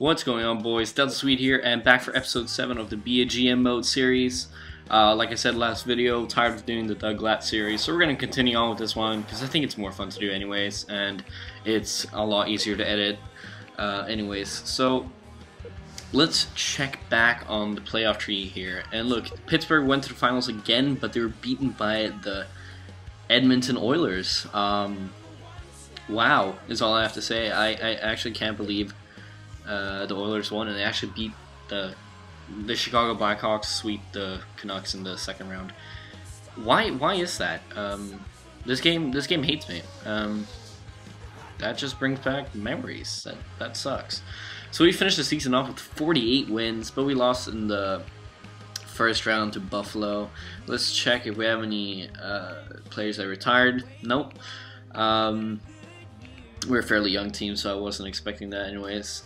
What's going on, boys? Delta Sweet here, and back for episode 7 of the Be a GM Mode series. Like I said last video, tired of doing the Doug Lat series, so we're going to continue on with this one, because I think it's more fun to do anyways, and it's a lot easier to edit anyways. So, let's check back on the playoff tree here. And look, Pittsburgh went to the finals again, but they were beaten by the Edmonton Oilers. Wow, is all I have to say. I actually can't believe the Oilers won, and they actually beat the Chicago Blackhawks, sweep the Canucks in the second round. Why is that? This game hates me. That just brings back memories. That sucks. So we finished the season off with 48 wins, but we lost in the first round to Buffalo. Let's check if we have any players that retired. Nope. We're a fairly young team, so I wasn't expecting that anyways.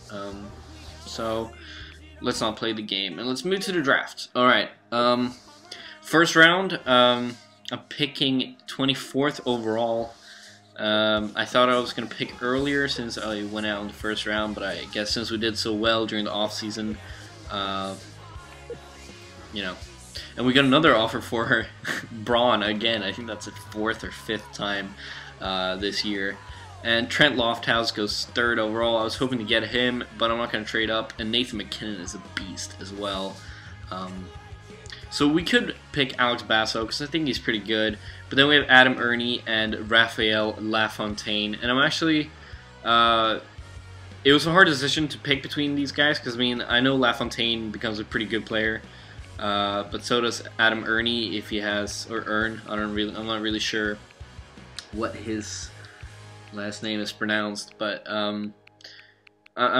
So let's not play the game, and let's move to the draft. Alright, first round, I'm picking 24th overall. I thought I was going to pick earlier since I went out in the first round, but I guess since we did so well during the off-season, you know. And we got another offer for Braun again. I think that's the 4th or 5th time this year. And Trent Lofthouse goes 3rd overall. I was hoping to get him, but I'm not going to trade up. And Nathan McKinnon is a beast as well. So we could pick Alex Basso because I think he's pretty good. But then we have Adam Ernie and Raphael Lafontaine. And I'm actually... it was a hard decision to pick between these guys because, I mean, I know Lafontaine becomes a pretty good player. But so does Adam Ernie if he has... Or Ern. I'm not really sure what his last name is pronounced, but I'm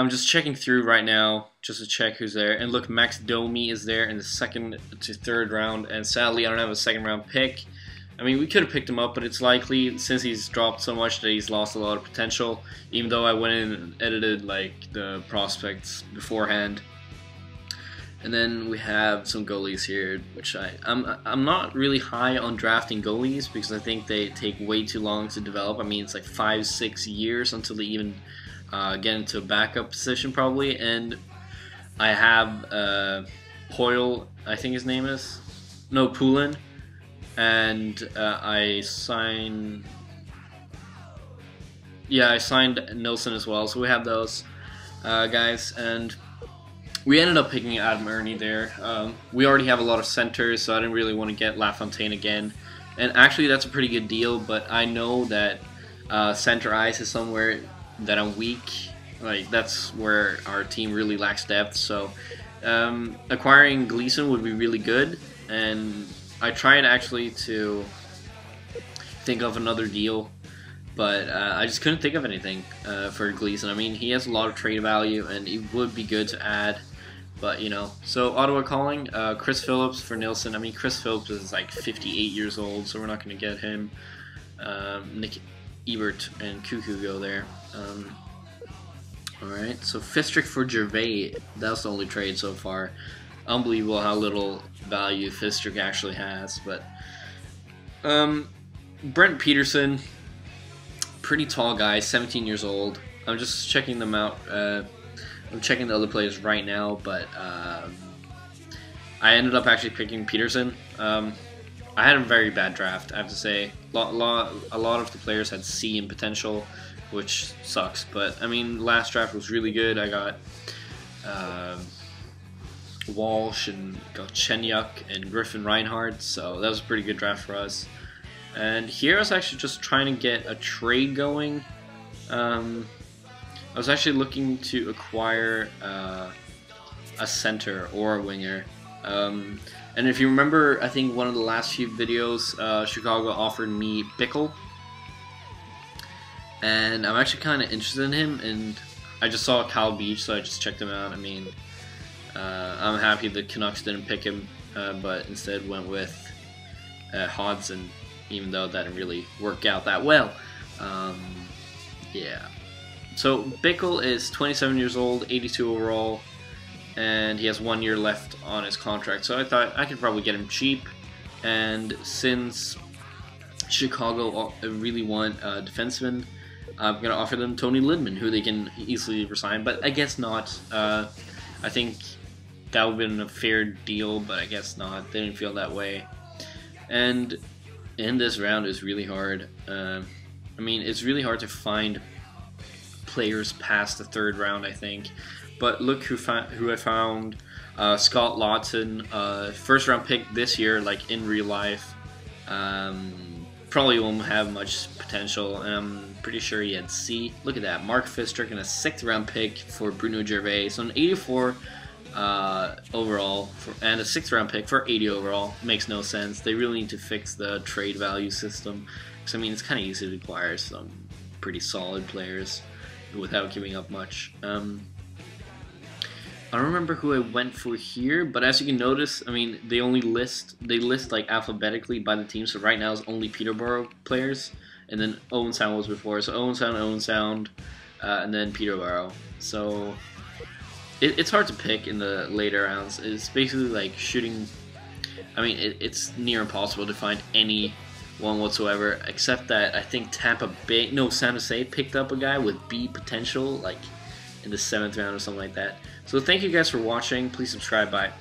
just checking through right now just to check who's there. And look, Max Domi is there in the 2nd to 3rd round, and sadly I don't have a 2nd round pick. I mean, we could have picked him up, but it's likely since he's dropped so much that he's lost a lot of potential, even though I went in and edited like the prospects beforehand. And then we have some goalies here, which I'm not really high on drafting goalies because I think they take way too long to develop. I mean, it's like 5-6 years until they even get into a backup position probably. And I have Hoyle, I think his name is, no, Poulin, and I signed Nilsson as well. So we have those guys, and we ended up picking Adam Ernie there. We already have a lot of centers, so I didn't really want to get LaFontaine again. And actually, that's a pretty good deal, but I know that center ice is somewhere that I'm weak. Like, that's where our team really lacks depth, so acquiring Gleason would be really good. And I tried actually to think of another deal, but I just couldn't think of anything for Gleason. I mean, he has a lot of trade value, and it would be good to add. But, you know, so Ottawa calling, Chris Phillips for Nilsson. I mean, Chris Phillips is like 58 years old, so we're not going to get him. Nick Ebert and Cuckoo go there. Alright, so Fistrick for Gervais. That's the only trade so far. Unbelievable how little value Fistrick actually has. But Brent Peterson, pretty tall guy, 17 years old. I'm just checking them out. I'm checking the other players right now, but I ended up actually picking Peterson. I had a very bad draft, I have to say. A lot of the players had C in potential, which sucks. But I mean, last draft was really good. I got Walsh and got Chenyuk and Griffin Reinhardt, so that was a pretty good draft for us. And here I was actually just trying to get a trade going. I was actually looking to acquire a center or a winger. And if you remember, I think one of the last few videos, Chicago offered me Bickle. And I'm actually kind of interested in him, and I just saw Kyle Beach, so I just checked him out. I mean, I'm happy the Canucks didn't pick him, but instead went with Hodgson, even though that didn't really work out that well. Yeah. So Bickle is 27 years old, 82 overall, and he has 1 year left on his contract. So I thought I could probably get him cheap. And since Chicago really want a defenseman, I'm gonna offer them Tony Lidman, who they can easily resign, but I guess not. I think that would have been a fair deal, but I guess not. They didn't feel that way. And in this round is really hard. I mean, it's really hard to find players past the third round, I think. But look who I found. Scott Lawton, first round pick this year, like in real life. Probably won't have much potential. I'm pretty sure he had C. Look at that. Mark Fistrick and a 6th round pick for Bruno Gervais. So an 84 overall and a 6th round pick for 80 overall. Makes no sense. They really need to fix the trade value system. Because I mean, it's kind of easy to acquire some pretty solid players without giving up much. I don't remember who I went for here, but as you can notice, I mean, they list like alphabetically by the team. So right now it's only Peterborough players, and then Owen Sound was before. So Owen Sound, and then Peterborough. So it's hard to pick in the later rounds. It's basically like shooting. I mean, it's near impossible to find any one whatsoever, except that I think San Jose picked up a guy with B potential, like in the 7th round or something like that. So thank you guys for watching. Please subscribe. Bye.